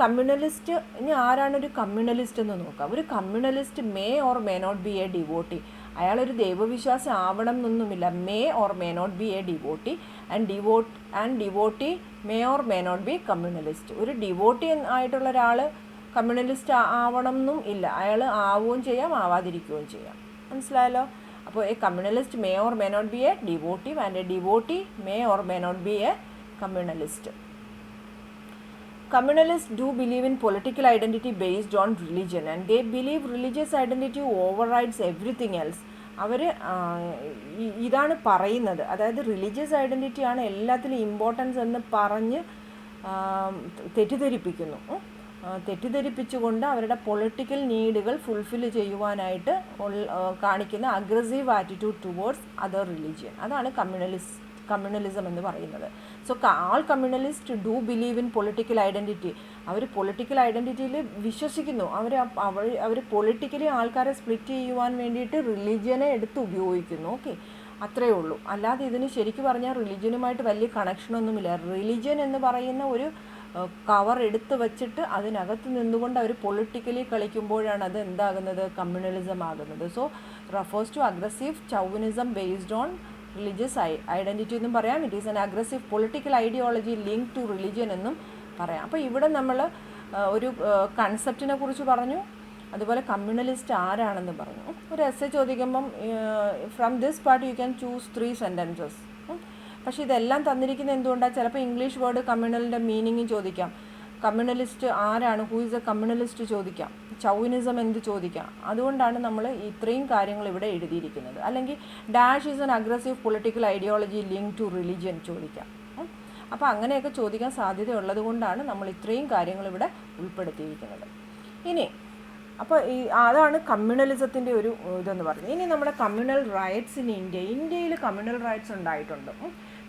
കമ്മ്യൂണലിസ്റ്റ്, ഇനി ആരാണൊരു കമ്മ്യൂണലിസ്റ്റ് എന്ന് നോക്കാം. ഒരു communalist may or may not be a devotee. അയാളൊരു ദൈവവിശ്വാസം ആവണം എന്നൊന്നുമില്ല. May or may not be a devotee and devotee may or may not be communalist. ഒരു ഡിവോട്ടി ആയിട്ടുള്ള ഒരാൾ കമ്മ്യൂണലിസ്റ്റ് ആവണം എന്നും ഇല്ല. അയാൾ ആവുകയും ചെയ്യാം, ആവാതിരിക്കുകയും ചെയ്യാം. മനസ്സിലായല്ലോ? അപ്പോൾ a communalist may or may not be a devotee and a devotee may or may not be a communalist. Communalists do believe in political identity based on religion, and they believe religious identity overrides everything else. അവർ ഇതാണ് പറയുന്നത്, അതായത് religious ഐഡൻറ്റിറ്റിയാണ് എല്ലാത്തിലും importance എന്ന് പറഞ്ഞ് തെറ്റിദ്ധരിപ്പിച്ചുകൊണ്ട് അവരുടെ political നീഡുകൾ fulfil ചെയ്യുവാനായിട്ട് കാണിക്കുന്ന aggressive attitude towards other religion. അതാണ് കമ്മ്യൂണലിസം എന്ന് പറയുന്നത്. So all communalist do believe in political identity. അവർ പൊളിറ്റിക്കൽ ഐഡൻറ്റിറ്റിയിൽ വിശ്വസിക്കുന്നു. അവർ പൊളിറ്റിക്കലി ആൾക്കാരെ സ്പ്ലിറ്റ് ചെയ്യുവാൻ വേണ്ടിയിട്ട് റിലീജിയനെ എടുത്ത് ഉപയോഗിക്കുന്നു. ഓക്കെ, അത്രയേ ഉള്ളൂ. അല്ലാതെ ഇതിന് ശരിക്കും പറഞ്ഞാൽ റിലീജിയനുമായിട്ട് വലിയ കണക്ഷനൊന്നുമില്ല. റിലീജിയൻ എന്ന് പറയുന്ന ഒരു കവർ എടുത്ത് വച്ചിട്ട് അതിനകത്ത് നിന്നുകൊണ്ട് അവർ പൊളിറ്റിക്കലി കളിക്കുമ്പോഴാണ് അത് എന്താകുന്നത്, കമ്മ്യൂണലിസം ആകുന്നത്. So refers to aggressive chauvinism based on religious identity എന്നും പറയാം. It is an aggressive political ideology link to religion എന്നും പറയാം. അപ്പോൾ ഇവിടെ നമ്മൾ ഒരു കൺസെപ്റ്റിനെ കുറിച്ച് പറഞ്ഞു, അതുപോലെ കമ്മ്യൂണലിസ്റ്റ് ആരാണെന്ന് പറഞ്ഞു. ഒരു എസ്സേ ചോദിക്കുമ്പം from this part you can choose 3 sentences. പക്ഷേ ഇതെല്ലാം തന്നിരിക്കുന്നത് എന്തുകൊണ്ടാണ്? ചിലപ്പോൾ ഇംഗ്ലീഷ് വേർഡ് കമ്മ്യൂണലിൻ്റെ മീനിങ് ചോദിക്കാം, കമ്മ്യൂണലിസ്റ്റ് ആരാണ്, ഹൂ ഈസ് എ കമ്മ്യൂണലിസ്റ്റ് ചോദിക്കാം, ചൗവിനിസം എന്ത് ചോദിക്കാം. അതുകൊണ്ടാണ് നമ്മൾ ഇത്രയും കാര്യങ്ങൾ ഇവിടെ എഴുതിയിരിക്കുന്നത്. അല്ലെങ്കിൽ dash is an aggressive political ideology link to religion ചോദിക്കാം. അപ്പോൾ അങ്ങനെയൊക്കെ ചോദിക്കാൻ സാധ്യതയുള്ളത് കൊണ്ടാണ് നമ്മൾ ഇത്രയും കാര്യങ്ങൾ ഇവിടെ ഉൾപ്പെടുത്തിയിരിക്കുന്നത്. ഇനി അപ്പോൾ അതാണ് കമ്മ്യൂണലിസത്തിൻ്റെ ഒരു ഇതെന്ന് പറയുന്നത്. ഇനി നമ്മുടെ കമ്മ്യൂണൽ റൈറ്റ്സ് ഇൻ ഇന്ത്യയിൽ കമ്മ്യൂണൽ റൈറ്റ്സ് ഉണ്ടായിട്ടുണ്ട്.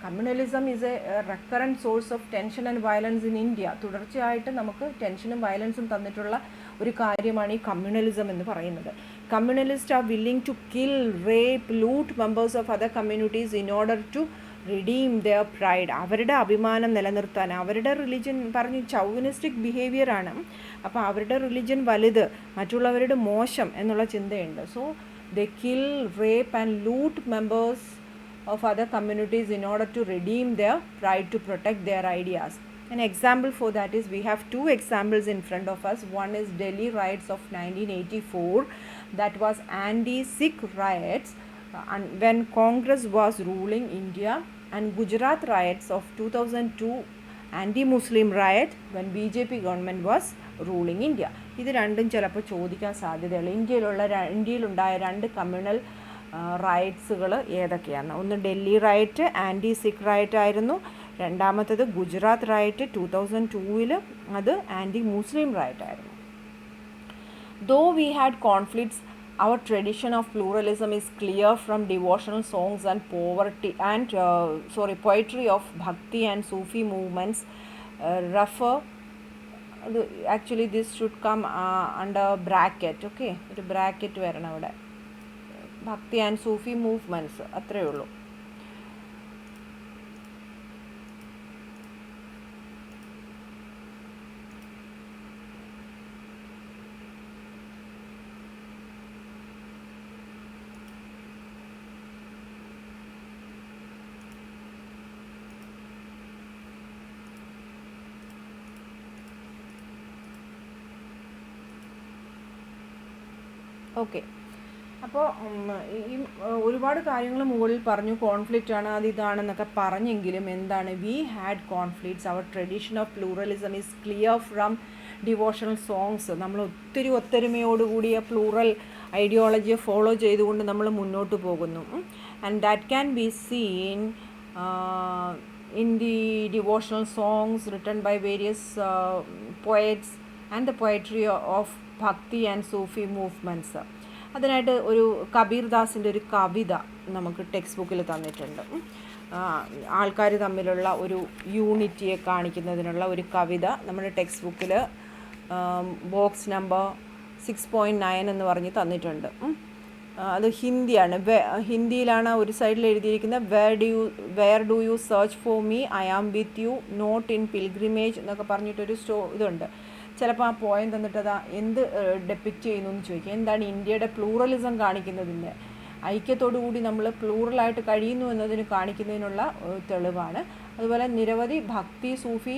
Communalism is A recurrent source of tension and violence in India. തുടർച്ചയായിട്ട് നമുക്ക് ടെൻഷനും വയലൻസും തന്നിട്ടുള്ള ഒരു കാര്യമാണ് ഈ കമ്മ്യൂണലിസം എന്ന് പറയുന്നത്. Communalist are willing to kill, rape, loot members of other communities in order to redeem their pride. അവരുടെ അഭിമാനം നിലനിർത്താൻ, അവരുടെ റിലിജൻ പറഞ്ഞ് ചൗവിനിസ്റ്റിക് ബിഹേവിയറാണ്. അപ്പോൾ അവരുടെ റിലിജൻ വലുത്, മറ്റുള്ളവരുടെ മോശം എന്നുള്ള ചിന്തയുണ്ട്. So they kill, rape and loot members of other communities in order to redeem their pride, to protect their ideas. An example for that is, we have 2 examples in front of us. One is Delhi riots of 1984, that was anti-Sikh riots when Congress was ruling India, and Gujarat riots of 2002, anti-Muslim riot when BJP government was ruling India. ഇത് രണ്ടും ചിലപ്പോൾ ചോദിക്കാൻ സാധ്യതയുള്ളൂ. ഇന്ത്യയിലുണ്ടായ 2 communal റൈറ്റ്സുകൾ ഏതൊക്കെയാണ്? ഒന്ന് Delhi riot, anti Sikh riot ആയിരുന്നു. രണ്ടാമത്തേത് ഗുജറാത്ത് റൈറ്റ് 2002 അത് ആൻറ്റി മുസ്ലിം റൈറ്റ് ആയിരുന്നു. Though we had conflicts, our tradition of pluralism is clear from devotional songs and poetry of Bhakti and Sufi movements. Actually this should come under bracket. Okay, ഒരു bracket വരണം അവിടെ. ഭക്തി and Sufi movements അത്രയേ ഉള്ളൂ. Okay, അപ്പോൾ ഈ ഒരുപാട് കാര്യങ്ങൾ മുകളിൽ പറഞ്ഞു, കോൺഫ്ലിക്റ്റ് ആണ് അത് ഇതാണെന്നൊക്കെ പറഞ്ഞെങ്കിലും എന്താണ്, we had conflicts, our tradition of pluralism is clear from devotional songs. നമ്മൾ ഒത്തൊരുമയോടുകൂടിയ പ്ലൂറൽ ഐഡിയോളജിയെ ഫോളോ ചെയ്തുകൊണ്ട് നമ്മൾ മുന്നോട്ട് പോകുന്നു. And that can be seen in the devotional songs written by various poets and the poetry of Bhakti and Sufi movements. അതിനായിട്ട് ഒരു കബീർ ദാസിൻ്റെ ഒരു കവിത നമുക്ക് ടെക്സ്റ്റ് ബുക്കിൽ തന്നിട്ടുണ്ട്. ആൾക്കാർ തമ്മിലുള്ള ഒരു യൂണിറ്റിയെ കാണിക്കുന്നതിനുള്ള ഒരു കവിത നമ്മുടെ ടെക്സ്റ്റ് ബുക്കിൽ ബോക്സ് നമ്പർ 6.9 എന്ന് പറഞ്ഞ് തന്നിട്ടുണ്ട്. അത് ഹിന്ദിയാണ്. ഹിന്ദിയിലാണ് ഒരു സൈഡിൽ എഴുതിയിരിക്കുന്നത്, where do you search for me, I am with you, not in pilgrimage എന്നൊക്കെ പറഞ്ഞിട്ടൊരു ഇതുണ്ട്. ചിലപ്പോൾ ആ പോയിൻ തന്നിട്ട് അതാ എന്ത് ഡെപ്പിക്റ്റ് ചെയ്യുന്നു എന്ന് ചോദിക്കുക. എന്താണ് ഇന്ത്യയുടെ പ്ലൂറലിസം കാണിക്കുന്നതിൻ്റെ, ഐക്യത്തോടുകൂടി നമ്മൾ പ്ലൂറലായിട്ട് കഴിയുന്നു എന്നതിന് കാണിക്കുന്നതിനുള്ള തെളിവാണ്. അതുപോലെ നിരവധി ഭക്തി സൂഫി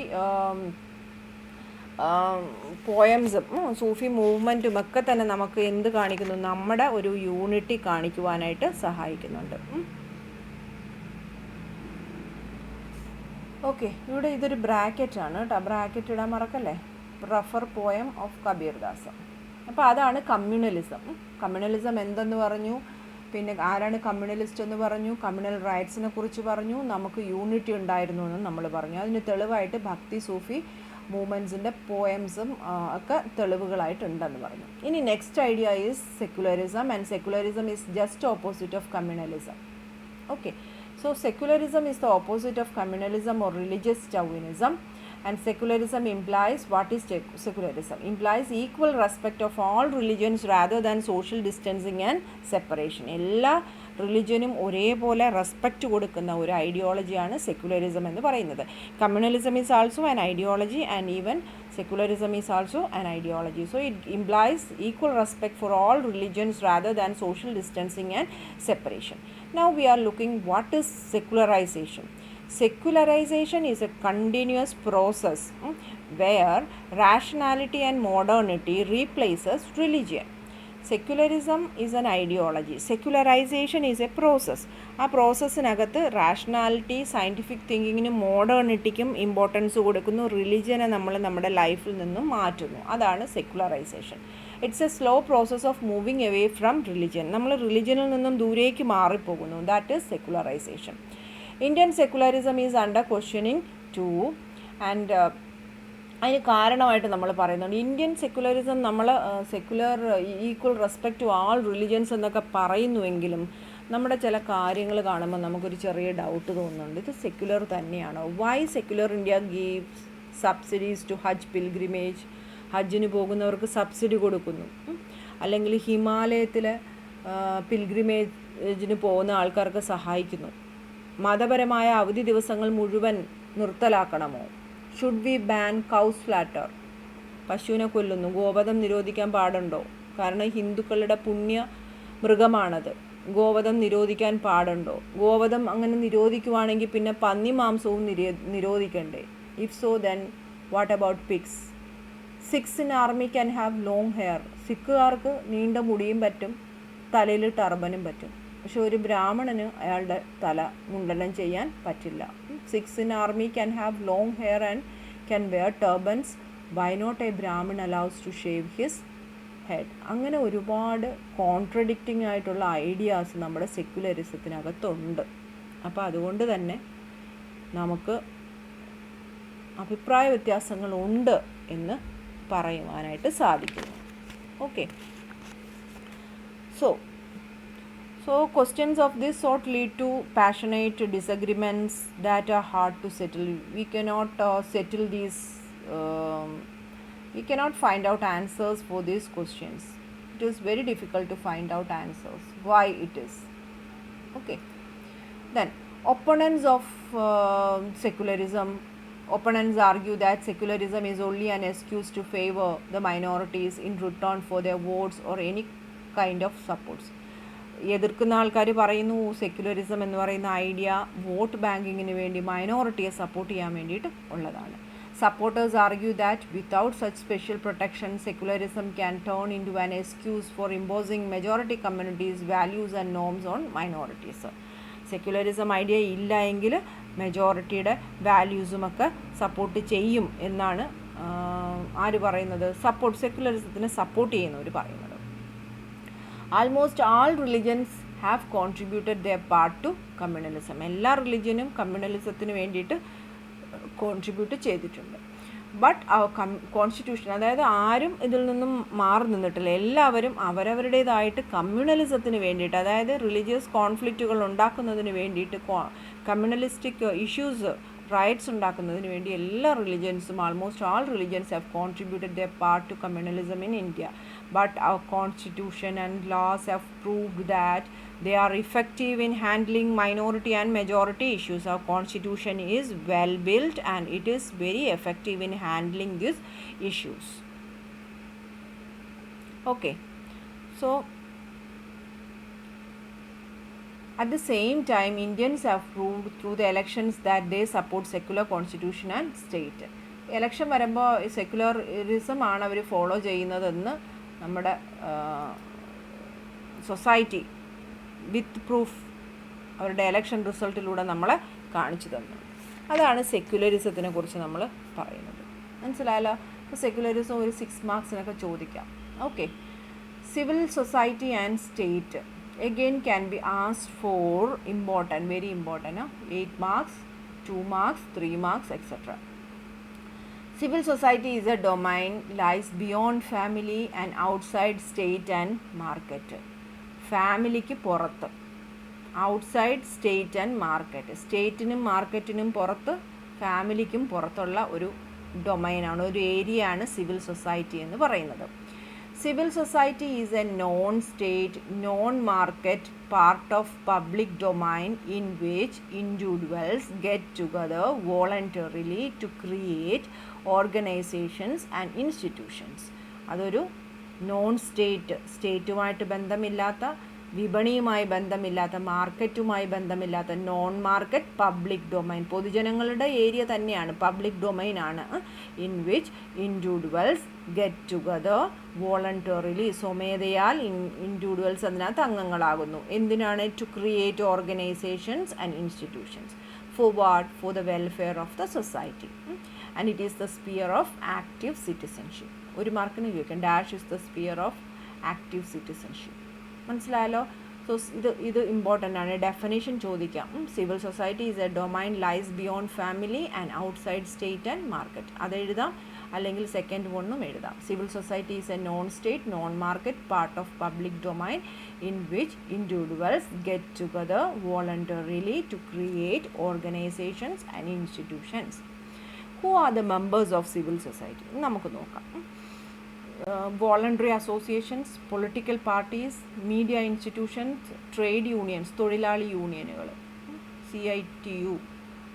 പോയംസും സൂഫി മൂവ്മെൻറ്റും ഒക്കെ തന്നെ നമുക്ക് എന്ത് കാണിക്കുന്നു, നമ്മുടെ ഒരു യൂണിറ്റി കാണിക്കുവാനായിട്ട് സഹായിക്കുന്നുണ്ട്. ഓക്കെ, ഇവിടെ ഇതൊരു ബ്രാക്കറ്റാണ് കേട്ടോ, ബ്രാക്കറ്റ് ഇടാൻ മറക്കല്ലേ. Refer poem of Kabir Das. അപ്പോൾ അതാണ് കമ്മ്യൂണലിസം. കമ്മ്യൂണലിസം എന്തെന്ന് പറഞ്ഞു, പിന്നെ ആരാണ് കമ്മ്യൂണലിസ്റ്റ് എന്ന് പറഞ്ഞു, കമ്മ്യൂണൽ റൈറ്റ്സിനെ കുറിച്ച് പറഞ്ഞു, നമുക്ക് യൂണിറ്റി ഉണ്ടായിരുന്നു എന്ന് നമ്മൾ പറഞ്ഞു. അതിന് തെളിവായിട്ട് ഭക്തി സൂഫി മൂവ്മെൻറ്റ്സിൻ്റെ പോയംസും ഒക്കെ തെളിവുകളായിട്ടുണ്ടെന്ന് പറഞ്ഞു. ഇനി next idea is secularism, and secularism is just opposite of communalism. Okay, so secularism is the opposite of communalism or religious Chauvinism, and secularism implies, what is secularism? Implies equal respect of all religions rather than social distancing and separation. എല്ലാ റിലിജനും ഒരേപോലെ respect കൊടുക്കുന്ന ഒരു ഐഡിയോളജിയാണ് secularism എന്ന് പറയുന്നത്. Communalism is also an ideology and even secularism is also an ideology. So it implies equal respect for all religions rather than social distancing and separation. Now we are looking what is secularization. Secularization is a continuous process where rationality and modernity replaces religion. Secularism is an ideology, secularisation is a process. ആ പ്രോസസ്സിനകത്ത് rationality, scientific തിങ്കിങ്ങിനും മോഡേണിറ്റിക്കും importance കൊടുക്കുന്നു, റിലിജിയനെ നമ്മൾ നമ്മുടെ ലൈഫിൽ നിന്നും മാറ്റുന്നു. അതാണ് secularisation. It's a slow process of moving away from religion. നമ്മൾ റിലിജിയനിൽ നിന്നും ദൂരേക്ക് മാറിപ്പോകുന്നു. That is secularisation. Indian secularism is under questioning too, and അതിന് കാരണമായിട്ട് നമ്മൾ പറയുന്നുണ്ട്. ഇന്ത്യൻ സെക്യുലറിസം നമ്മൾ secular equal respect to all religions എന്നൊക്കെ പറയുന്നുവെങ്കിലും നമ്മുടെ ചില കാര്യങ്ങൾ കാണുമ്പോൾ നമുക്കൊരു ചെറിയ ഡൗട്ട് തോന്നുന്നുണ്ട്, ഇത് സെക്യുലർ തന്നെയാണോ? Why secular India gives subsidies to Hajj pilgrimage? ഹജ്ജിന് പോകുന്നവർക്ക് സബ്സിഡി കൊടുക്കുന്നു, അല്ലെങ്കിൽ ഹിമാലയത്തിലെ പിൽഗ്രിമേജിന് പോകുന്ന ആൾക്കാർക്ക് സഹായിക്കുന്നു. മതപരമായ അവധി ദിവസങ്ങൾ മുഴുവൻ നിർത്തലാക്കണമോ? Should we ban cows slaughter? പശുവിനെ കൊല്ലുന്നു, ഗോവധം നിരോധിക്കാൻ പാടുണ്ടോ? കാരണം ഹിന്ദുക്കളുടെ പുണ്യ മൃഗമാണത്. ഗോവധം നിരോധിക്കാൻ പാടുണ്ടോ? ഗോവധം അങ്ങനെ നിരോധിക്കുവാണെങ്കിൽ പിന്നെ പന്നി മാംസവും നിരോധിക്കണ്ടേ? If so then what about pigs? Sikhs in army can have long hair. സിഖുകാർക്ക് നീണ്ട മുടിയും പറ്റും, തലയിൽ ടർബനും പറ്റും. പക്ഷെ ഒരു ബ്രാഹ്മണന് അയാളുടെ തല മുണ്ടനം ചെയ്യാൻ പറ്റില്ല. Sikhs in army can have long hair and can wear turbans. Why not a Brahmin allows to shave his head. അങ്ങനെ ഒരുപാട് കോൺട്രഡിക്റ്റിംഗ് ആയിട്ടുള്ള ഐഡിയാസ് നമ്മുടെ സെക്യുലറിസത്തിനകത്തുണ്ട്. അപ്പോൾ അതുകൊണ്ട് തന്നെ നമുക്ക് അഭിപ്രായ വ്യത്യാസങ്ങളുണ്ട് എന്ന് പറയുവാനായിട്ട് സാധിക്കുന്നു. Okay, So questions of this sort lead to passionate disagreements that are hard to settle. We cannot settle these. We cannot find out answers for these questions. It is very difficult to find out answers. Why it is? Okay. Then opponents of secularism. Opponents argue that secularism is only an excuse to favor the minorities in return for their votes or any kind of supports. എതിർക്കുന്ന ആൾക്കാർ പറയുന്നു secularism എന്ന് പറയുന്ന idea vote ബാങ്കിങ്ങിന് വേണ്ടി മൈനോറിറ്റിയെ support ചെയ്യാൻ വേണ്ടിയിട്ട് ഉള്ളതാണ്. Supporters argue that without such special protection secularism can turn into an excuse for imposing majority communities values and norms on minorities. Secularism idea ഇല്ല എങ്കിൽ മെജോറിറ്റിയുടെ വാല്യൂസുമൊക്കെ സപ്പോർട്ട് ചെയ്യും എന്നാണ് ആര് പറയുന്നത്? സെക്യുലറിസത്തിന് സപ്പോർട്ട് ചെയ്യുന്നവർ പറയുന്നത്. Almost all religions have contributed their part to communalism. എല്ലാ റിലിജനും കമ്മ്യൂണലിസത്തിന് വേണ്ടിയിട്ട് കോൺട്രിബ്യൂട്ട് ചെയ്തിട്ടുണ്ട്. ബട്ട് കോൺസ്റ്റിറ്റ്യൂഷൻ, അതായത് ആരും ഇതിൽ നിന്നും മാറി നിന്നിട്ടില്ല. എല്ലാവരും അവരവരുടേതായിട്ട് കമ്മ്യൂണലിസത്തിന് വേണ്ടിയിട്ട്, അതായത് റിലീജിയസ് കോൺഫ്ലിക്റ്റുകൾ ഉണ്ടാക്കുന്നതിന് വേണ്ടിയിട്ട്, കമ്മ്യൂണലിസ്റ്റിക് ഇഷ്യൂസ് റൈറ്റ്സ് ഉണ്ടാക്കുന്നതിന് വേണ്ടി എല്ലാ റിലിജൻസും, almost all religions have contributed their part to communalism in India. But our constitution and laws have proved that they are effective in handling minority and majority issues. Our constitution is well built and it is very effective in handling these issues. Okay, so at the same time, Indians have proved through the elections that they support secular constitution and state. Election വരുമ്പോൾ secularism ആണ് അവർ follow ചെയ്യുന്നതെന്ന് നമ്മുടെ society with proof അവരുടെ election റിസൾട്ടിലൂടെ നമ്മളെ കാണിച്ചു തന്നു. അതാണ് സെക്യുലറിസത്തിനെ കുറിച്ച് നമ്മൾ പറയുന്നത്. മനസ്സിലായല്ലോ? അപ്പോൾ സെക്യുലറിസം ഒരു 6 മാർക്സിനൊക്കെ ചോദിക്കാം. Okay, civil society and state again can be asked for important, very important, 8 marks, 2 marks, 3 marks, etc. Civil society is a domain lies beyond family and outside state and market. ഫാമിലിക്ക് പുറത്ത്, outside state and market, സ്റ്റേറ്റിനും മാർക്കറ്റിനും പുറത്ത് ഫാമിലിക്കും പുറത്തുള്ള ഒരു ഡൊമൈനാണ്, ഒരു ഏരിയയാണ് civil society എന്ന് പറയുന്നത്. Civil society is a non-state, non-market part of public domain in which individuals get together voluntarily to create organizations and institutions. അതൊരു നോൺ സ്റ്റേറ്റ്, സ്റ്റേറ്റുമായിട്ട് ബന്ധമില്ലാത്ത, വിപണിയുമായി ബന്ധമില്ലാത്ത, മാർക്കറ്റുമായി ബന്ധമില്ലാത്ത നോൺ മാർക്കറ്റ് പബ്ലിക് ഡൊമൈൻ, പൊതുജനങ്ങളുടെ ഏരിയ തന്നെയാണ്, പബ്ലിക് ഡൊമൈൻ ആണ്. In which individuals get together voluntarily, സ്വമേധയാൽ ഇൻഡിവിജ്വൽസ് അതിനകത്ത് അംഗങ്ങളാകുന്നു. എന്തിനാണ്? To create organisations and institutions. For what? For the welfare of the society. And it is the sphere of active citizenship. ഒരു മാർക്കിന് ചോദിക്കാം, dash is the sphere of active citizenship. മനസ്സിലായല്ലോ? So ഇത് important ആണ്. Definition ചോദിക്കാം. Civil society is a domain lies beyond family and outside state and market. അതെഴുതാം, അല്ലെങ്കിൽ second വണ്ണും എഴുതാം. Civil society is a non state, non market part of public domain in which individuals get together voluntarily to create organisations and institutions. Who are the members of civil society? നമുക്ക് നോക്കാം. Voluntary associations, political parties, media institutions, trade unions, തൊഴിലാളി യൂണിയനുകൾ, CITU,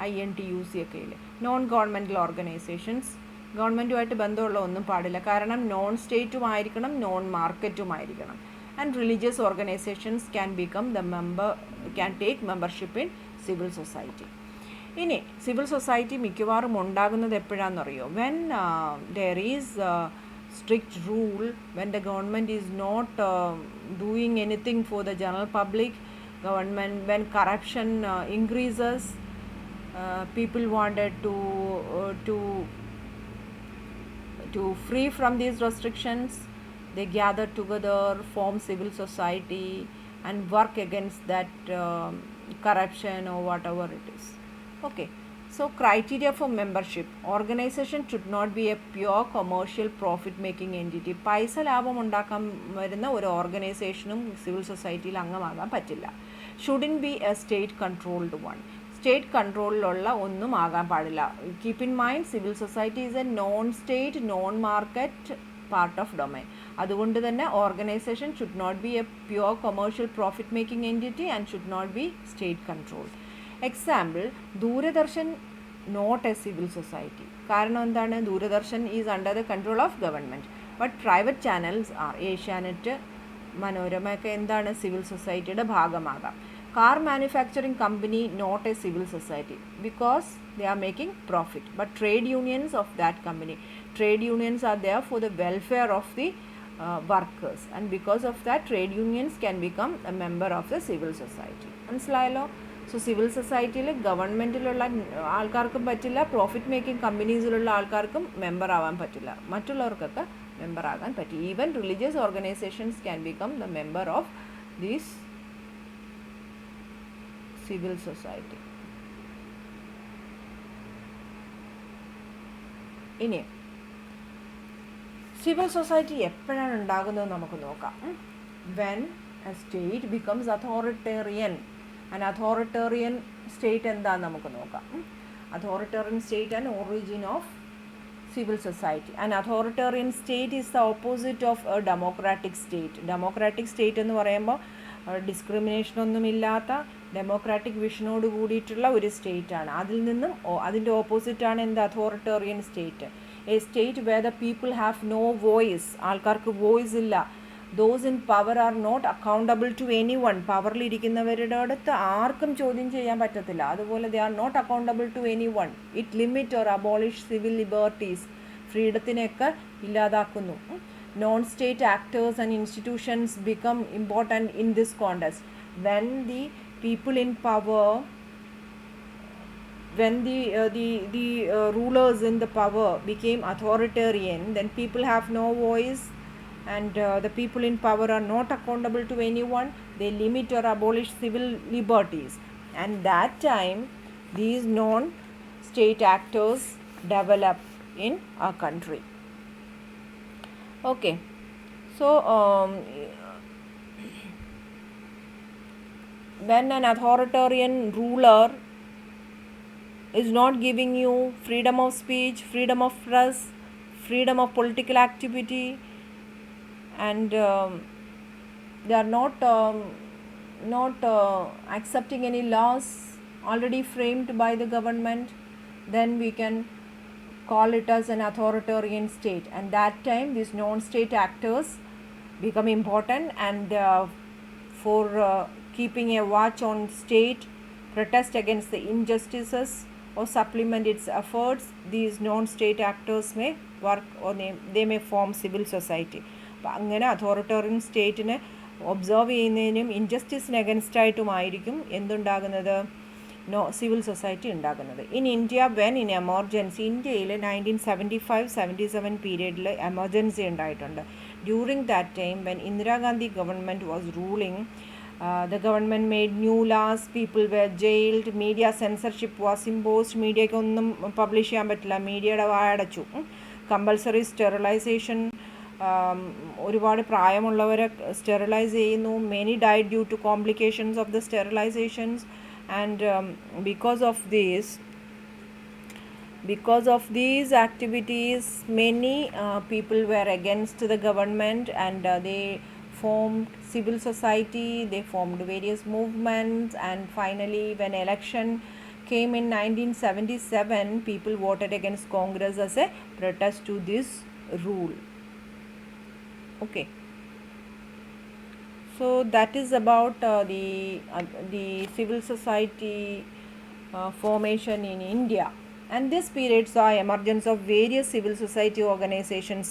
INTUC ഒക്കെ ഇല്ലേ, non governmental organisations, ഗവൺമെൻറ്റുമായിട്ട് ബന്ധമുള്ള ഒന്നും പാടില്ല, കാരണം നോൺ സ്റ്റേറ്റും ആയിരിക്കണം, നോൺ മാർക്കറ്റും ആയിരിക്കണം. And religious organisations can take membership in civil society. ഇനി സിവിൽ സൊസൈറ്റി മിക്കവാറും ഉണ്ടാകുന്നത് എപ്പോഴാണെന്നറിയോ? When there is strict rule, when the government is not doing anything for the general public, when corruption increases, people wanted to free from these restrictions, they gather together, form civil society, and work against that corruption or whatever it is. Okay. So criteria for membership: organization should not be a pure commercial profit making entity. പൈസ ലാഭം ഉണ്ടാക്കാൻ വരുന്ന ഒരു ഓർഗനൈസേഷനും civil സൊസൈറ്റിയിൽ അംഗമാകാൻ പറ്റില്ല. Shouldn't be a state controlled one. State കൺട്രോളിലുള്ള ഒന്നും ആകാൻ പാടില്ല. Keep in mind, civil society is a non state, non market part of domain. അതുകൊണ്ട് തന്നെ organisation should not be a pure commercial profit making entity and should not be state controlled. Example, Doordarshan not a civil society. കാരണം എന്താണ്? Doordarshan is under the control of government. But private channels are. Asianet, Manorama ഒക്കെ എന്താണ്? Civil സൊസൈറ്റിയുടെ ഭാഗമാകാം. Car manufacturing company not a civil society because they are making profit, but trade unions of that company, trade unions are there for the welfare of the workers, and because of that trade unions can become a member of the civil society. മനസ്സിലായല്ലോ? So civil സൊസൈറ്റിയിൽ ഗവൺമെൻറ്റിലുള്ള ആൾക്കാർക്കും പറ്റില്ല, profit making കമ്പനീസിലുള്ള ആൾക്കാർക്കും member ആവാൻ പറ്റില്ല, മറ്റുള്ളവർക്കൊക്കെ member ആകാൻ പറ്റും. Even religious organisations can become the member of these civil society. ഇനി സിവിൽ സൊസൈറ്റി എപ്പോഴാണ് ഉണ്ടാകുന്നത് നമുക്ക് നോക്കാം. When A state becomes authoritarian. And authoritarian state എന്താണെന്ന് നമുക്ക് നോക്കാം. Authoritarian state and origin of civil society. And authoritarian state is the opposite of A democratic state. Democratic state എന്ന് പറയുമ്പോൾ ഡിസ്ക്രിമിനേഷനൊന്നുമില്ലാത്ത ഡെമോക്രാറ്റിക് വിഷനോട് കൂടിയിട്ടുള്ള ഒരു സ്റ്റേറ്റാണ്. അതിൽ നിന്നും അതിൻ്റെ ഓപ്പോസിറ്റാണ് എന്ത്? Authoritarian state. A state where the people have no voice. ആൾക്കാർക്ക് വോയിസ് ഇല്ല. Those in power are not accountable to anyone. പവറിലിരിക്കുന്നവരുടെ അടുത്ത് ആർക്കും ചോദ്യം ചെയ്യാൻ പറ്റത്തില്ല. അതുപോലെ they are not accountable to anyone. It limit or abolish civil liberties. ഫ്രീഡത്തിനെയൊക്കെ ഇല്ലാതാക്കുന്നു. Non-state actors and institutions become important in this context. When the people in power, when the rulers in the power became authoritarian, then people have no voice, and the people in power are not accountable to anyone. They limit or abolish civil liberties, and that time these non-state actors develop in our country. Okay, so when an authoritarian ruler is not giving you freedom of speech, freedom of press, freedom of political activity, and they are not accepting any laws already framed by the government, then we can call it as an authoritarian state. And that time these non-state actors become important, and for keeping a watch on state, protest against the injustices or supplement its efforts, these non-state actors may work or they may form civil society. അപ്പം അങ്ങനെ authoritarian സ്റ്റേറ്റിനെ observe ചെയ്യുന്നതിനും ഇൻജസ്റ്റിസിന് against ആയിട്ടുമായിരിക്കും എന്തുണ്ടാകുന്നത്? Civil society ഉണ്ടാകുന്നത്. In India when in emergency, ഇന്ത്യയിൽ 1975-77 പീരീഡിൽ emergency ഉണ്ടായിട്ടുണ്ട്. During that time when Indira Gandhi government was ruling, the government made new laws, people were jailed, media censorship was imposed. മീഡിയയ്ക്ക് ഒന്നും publish ചെയ്യാൻ പറ്റില്ല, മീഡിയയുടെ വായടച്ചു. കമ്പൽസറി സ്റ്റെറിലൈസേഷൻ, ഒരുപാട് പ്രായമുള്ളവരെ സ്റ്റെറിലൈസ് ചെയ്യുന്നു. Many died due to complications of the sterilisations. And because of these activities, many people were against the government, and they formed civil society, they formed various movements, and finally when election came in 1977, people voted against Congress as a protest to this rule. Okay. So that is about the civil society formation in India. And this period saw emergence of various civil society organizations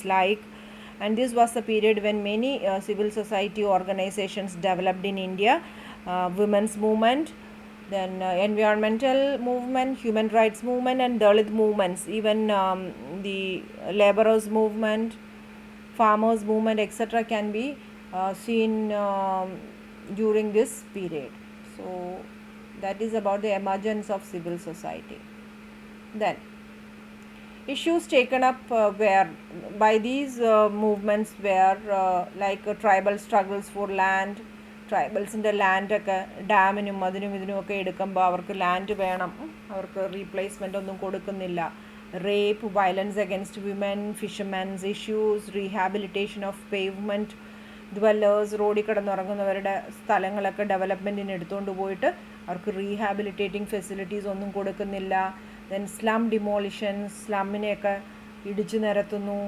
and this was the period when many civil society organizations developed in India. Women's movement, then environmental movement, human rights movement, and Dalit movements, even the laborers movement, farmers movement etc. can be seen during this period. So that is about the emergence of civil society. Then issues taken up were by these movements were tribal struggles for land. ട്രൈബൽസിൻ്റെ ലാൻഡൊക്കെ ഡാമിനും അതിനും ഇതിനുമൊക്കെ എടുക്കുമ്പോൾ അവർക്ക് land വേണം, അവർക്ക് replacement ഒന്നും കൊടുക്കുന്നില്ല. Rape, violence against women, fishermen's issues, rehabilitation of pavement dwellers, റോഡിൽ കിടന്നുറങ്ങുന്നവരുടെ സ്ഥലങ്ങളൊക്കെ ഡെവലപ്മെൻറ്റിന് എടുത്തുകൊണ്ട് പോയിട്ട് അവർക്ക് റീഹാബിലിറ്റേറ്റിംഗ് ഫെസിലിറ്റീസ് ഒന്നും കൊടുക്കുന്നില്ല. ദെൻ സ്ലം ഡിമോളിഷൻസ്, സ്ലമ്മിനെയൊക്കെ ഇടിച്ചു നിരത്തുന്നു.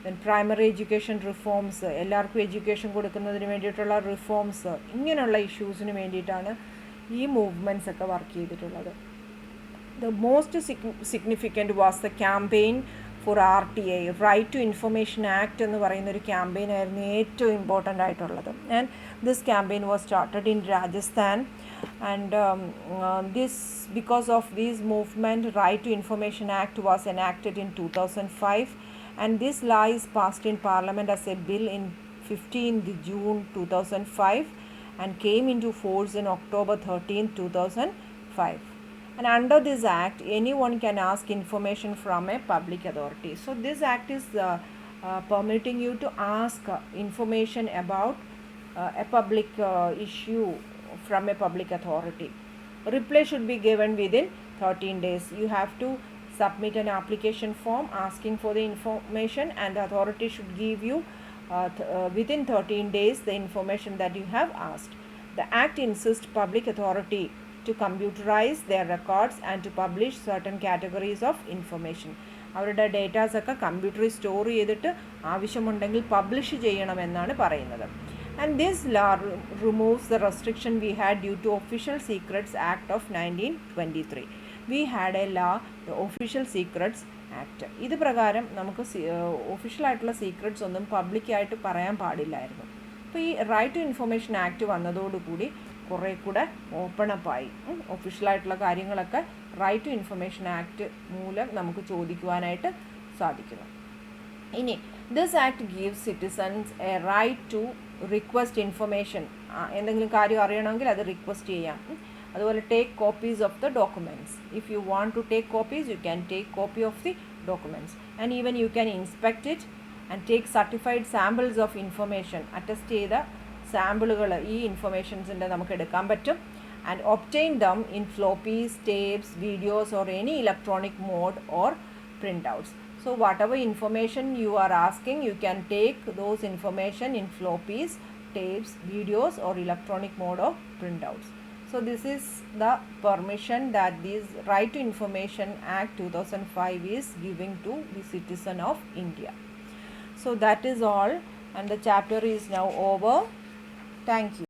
ദെൻ പ്രൈമറി എഡ്യൂക്കേഷൻ റിഫോംസ്, എല്ലാവർക്കും എഡ്യൂക്കേഷൻ കൊടുക്കുന്നതിന് വേണ്ടിയിട്ടുള്ള റിഫോംസ്, ഇങ്ങനെയുള്ള ഇഷ്യൂസിന് വേണ്ടിയിട്ടാണ് ഈ മൂവ്മെൻറ്റ്സ് ഒക്കെ വർക്ക് ചെയ്തിട്ടുള്ളത്. The most significant was the campaign for RTI, right to information act എന്ന് പറയുന്നൊരു ക്യാമ്പയിൻ ആയിരുന്നു ഏറ്റവും ഇമ്പോർട്ടൻ്റ് ആയിട്ടുള്ളത്. And this campaign was started in Rajasthan. And this, because of this movement, Right to Information Act was enacted in 2005, and this law is passed in Parliament as a bill in 15th June 2005 and came into force in October 13th 2005. And under this act, anyone can ask information from a public authority. So this act is permitting you to ask information about a public issue from a public authority. Reply should be given within 13 days. You have to submit an application form asking for the information, and the authority should give you within 13 days the information that you have asked. The act insists public authority to computerize their records and to publish certain categories of information. അവരുടെ ഡേറ്റാസൊക്കെ കമ്പ്യൂട്ടറിൽ store ചെയ്തിട്ട് ആവശ്യമുണ്ടെങ്കിൽ publish ചെയ്യണമെന്നാണ് പറയുന്നത്. And this law removes the restriction we had due to Official Secrets Act of 1923. We had a law, the Official Secrets Act. ഇത് പ്രകാരം നമുക്ക് ഒഫീഷ്യലായിട്ടുള്ള secrets ഒന്നും പബ്ലിക്കായിട്ട് പറയാൻ പാടില്ലായിരുന്നു. അപ്പോൾ ഈ റൈറ്റ് ടു ഇൻഫർമേഷൻ ആക്ട് വന്നതോടുകൂടി കുറേ കൂടെ ഓപ്പൺ അപ്പായി. ഒഫീഷ്യലായിട്ടുള്ള കാര്യങ്ങളൊക്കെ റൈറ്റ് ടു ഇൻഫർമേഷൻ ആക്ട് മൂലം നമുക്ക് ചോദിക്കുവാനായിട്ട് സാധിക്കുന്നു. ഇനി this act gives citizens a right to request information. എന്തെങ്കിലും കാര്യം അറിയണമെങ്കിൽ അത് റിക്വസ്റ്റ് ചെയ്യാം. അതുപോലെ take copies of the documents. If you want to take copies you can take copy of the documents and even you can inspect it and take certified samples of information. Attest ചെയ്ത സാമ്പിളുകൾ ഈ ഇൻഫർമേഷൻസിൻ്റെ നമുക്ക് എടുക്കാൻ പറ്റും. And obtain them in floppies, tapes, videos or any electronic mode or printouts. So whatever information you are asking, you can take those information in floppies, tapes, videos or electronic mode of printouts. So this is the permission that this Right to Information Act 2005 is giving to the citizen of India. So that is all, and the chapter is now over. Thank you.